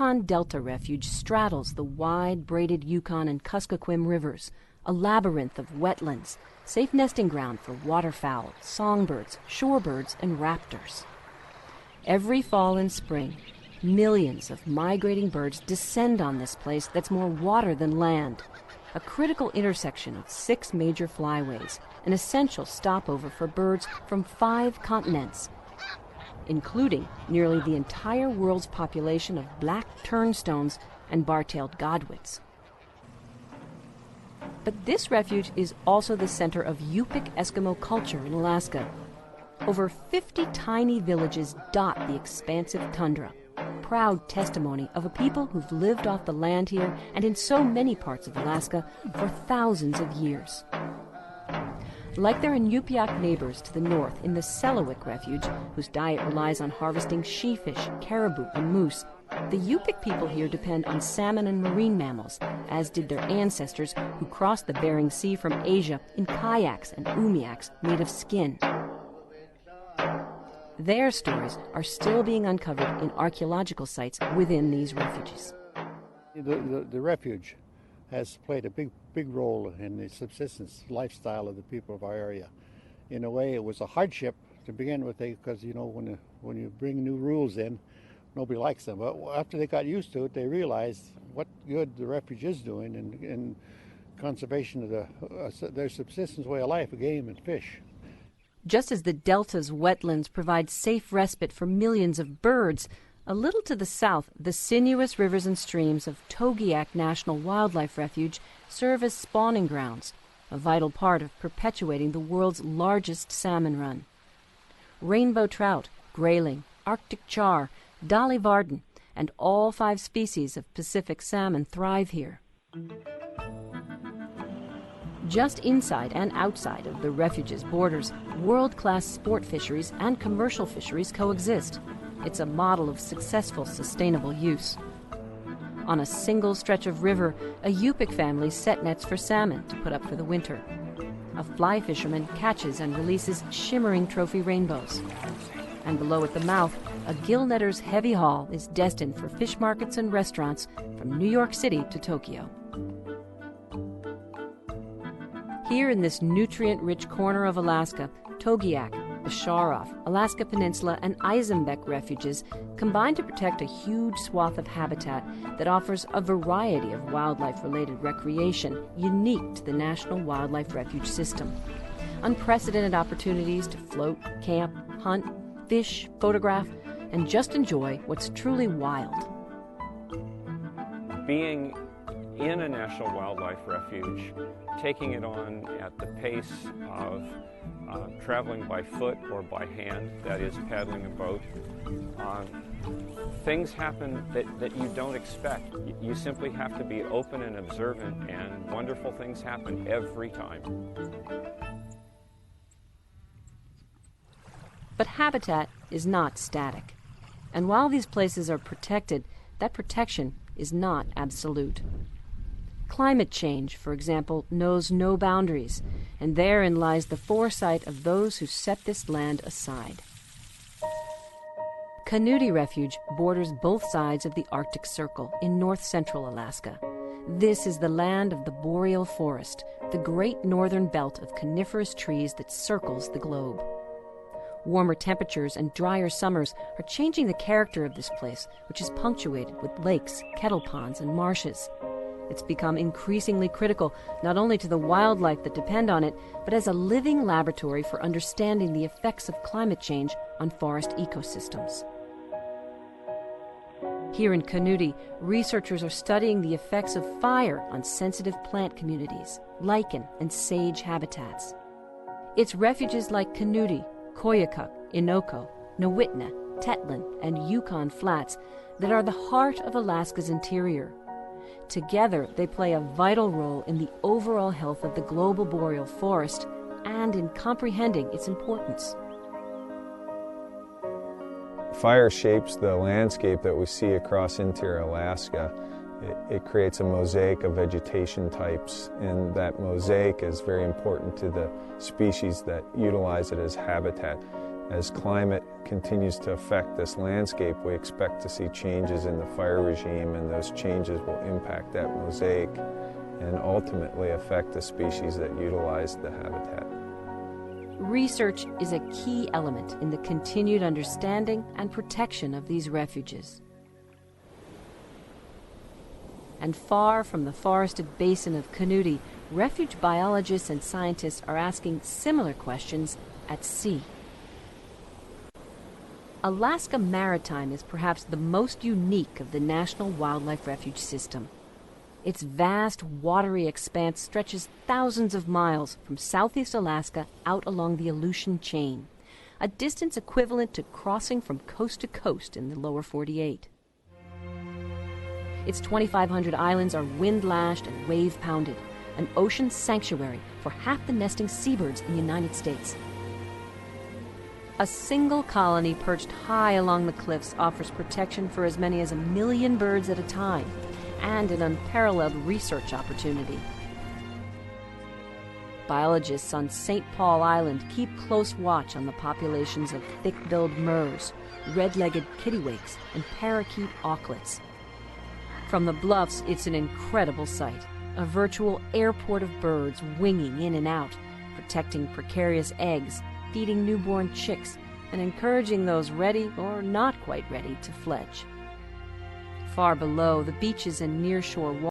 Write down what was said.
Yukon Delta Refuge straddles the wide, braided Yukon and Kuskokwim rivers, a labyrinth of wetlands, safe nesting ground for waterfowl, songbirds, shorebirds, and raptors. Every fall and spring, millions of migrating birds descend on this place that's more water than land, a critical intersection of 6 major flyways, an essential stopover for birds from 5 continents, including nearly the entire world's population of black turnstones and bar-tailed godwits. But this refuge is also the center of Yupik Eskimo culture in Alaska. Over 50 tiny villages dot the expansive tundra, proud testimony of a people who've lived off the land here and in so many parts of Alaska for thousands of years. Like their Inupiaq neighbors to the north in the Selawik Refuge, whose diet relies on harvesting she-fish, caribou, and moose, the Yupik people here depend on salmon and marine mammals, as did their ancestors who crossed the Bering Sea from Asia in kayaks and umiaks made of skin. Their stories are still being uncovered in archaeological sites within these refuges. The refuge has played a big role in the subsistence lifestyle of the people of our area. In a way, it was a hardship to begin with, because when you bring new rules in, nobody likes them. But after they got used to it, they realized what good the refuge is doing in conservation of their subsistence way of life, game and fish. Just as the delta's wetlands provide safe respite for millions of birds, a little to the south, the sinuous rivers and streams of Togiak National Wildlife Refuge serve as spawning grounds, a vital part of perpetuating the world's largest salmon run. Rainbow trout, grayling, Arctic char, Dolly Varden, and all 5 species of Pacific salmon thrive here. Just inside and outside of the refuge's borders, world-class sport fisheries and commercial fisheries coexist. It's a model of successful, sustainable use. On a single stretch of river, a Yupik family set nets for salmon to put up for the winter. A fly fisherman catches and releases shimmering trophy rainbows. And below at the mouth, a gill netter's heavy haul is destined for fish markets and restaurants from New York City to Tokyo. Here in this nutrient-rich corner of Alaska, Togiak, Basharov, Alaska Peninsula, and Eisenbeck refuges combine to protect a huge swath of habitat that offers a variety of wildlife-related recreation unique to the National Wildlife Refuge system. Unprecedented opportunities to float, camp, hunt, fish, photograph, and just enjoy what's truly wild. Being in a National Wildlife Refuge, taking it on at the pace of traveling by foot or by hand, that is paddling a boat, things happen that you don't expect. You simply have to be open and observant, and wonderful things happen every time. But habitat is not static. And while these places are protected, that protection is not absolute. Climate change, for example, knows no boundaries, and therein lies the foresight of those who set this land aside. Canudi Refuge borders both sides of the Arctic Circle in north-central Alaska. This is the land of the boreal forest, the great northern belt of coniferous trees that circles the globe. Warmer temperatures and drier summers are changing the character of this place, which is punctuated with lakes, kettle ponds, and marshes. It's become increasingly critical not only to the wildlife that depend on it, but as a living laboratory for understanding the effects of climate change on forest ecosystems. Here in Canudi, researchers are studying the effects of fire on sensitive plant communities, lichen and sage habitats. It's refuges like Canudi, Koyukuk, Innoko, Nowitna, Tetlin, and Yukon Flats that are the heart of Alaska's interior. Together, they play a vital role in the overall health of the global boreal forest and in comprehending its importance. Fire shapes the landscape that we see across interior Alaska. It creates a mosaic of vegetation types, and that mosaic is very important to the species that utilize it as habitat. As climate continues to affect this landscape, we expect to see changes in the fire regime, and those changes will impact that mosaic and ultimately affect the species that utilize the habitat. Research is a key element in the continued understanding and protection of these refuges. And far from the forested basin of Canudi, refuge biologists and scientists are asking similar questions at sea. Alaska Maritime is perhaps the most unique of the National Wildlife Refuge system. Its vast, watery expanse stretches thousands of miles from southeast Alaska out along the Aleutian Chain, a distance equivalent to crossing from coast to coast in the lower 48. Its 2,500 islands are wind-lashed and wave-pounded, an ocean sanctuary for half the nesting seabirds in the United States. A single colony perched high along the cliffs offers protection for as many as 1 million birds at a time, and an unparalleled research opportunity. Biologists on St. Paul Island keep close watch on the populations of thick-billed murres, red-legged kittiwakes, and parakeet auklets. From the bluffs, it's an incredible sight, a virtual airport of birds winging in and out, protecting precarious eggs, feeding newborn chicks, and encouraging those ready or not quite ready to fledge. Far below, the beaches and nearshore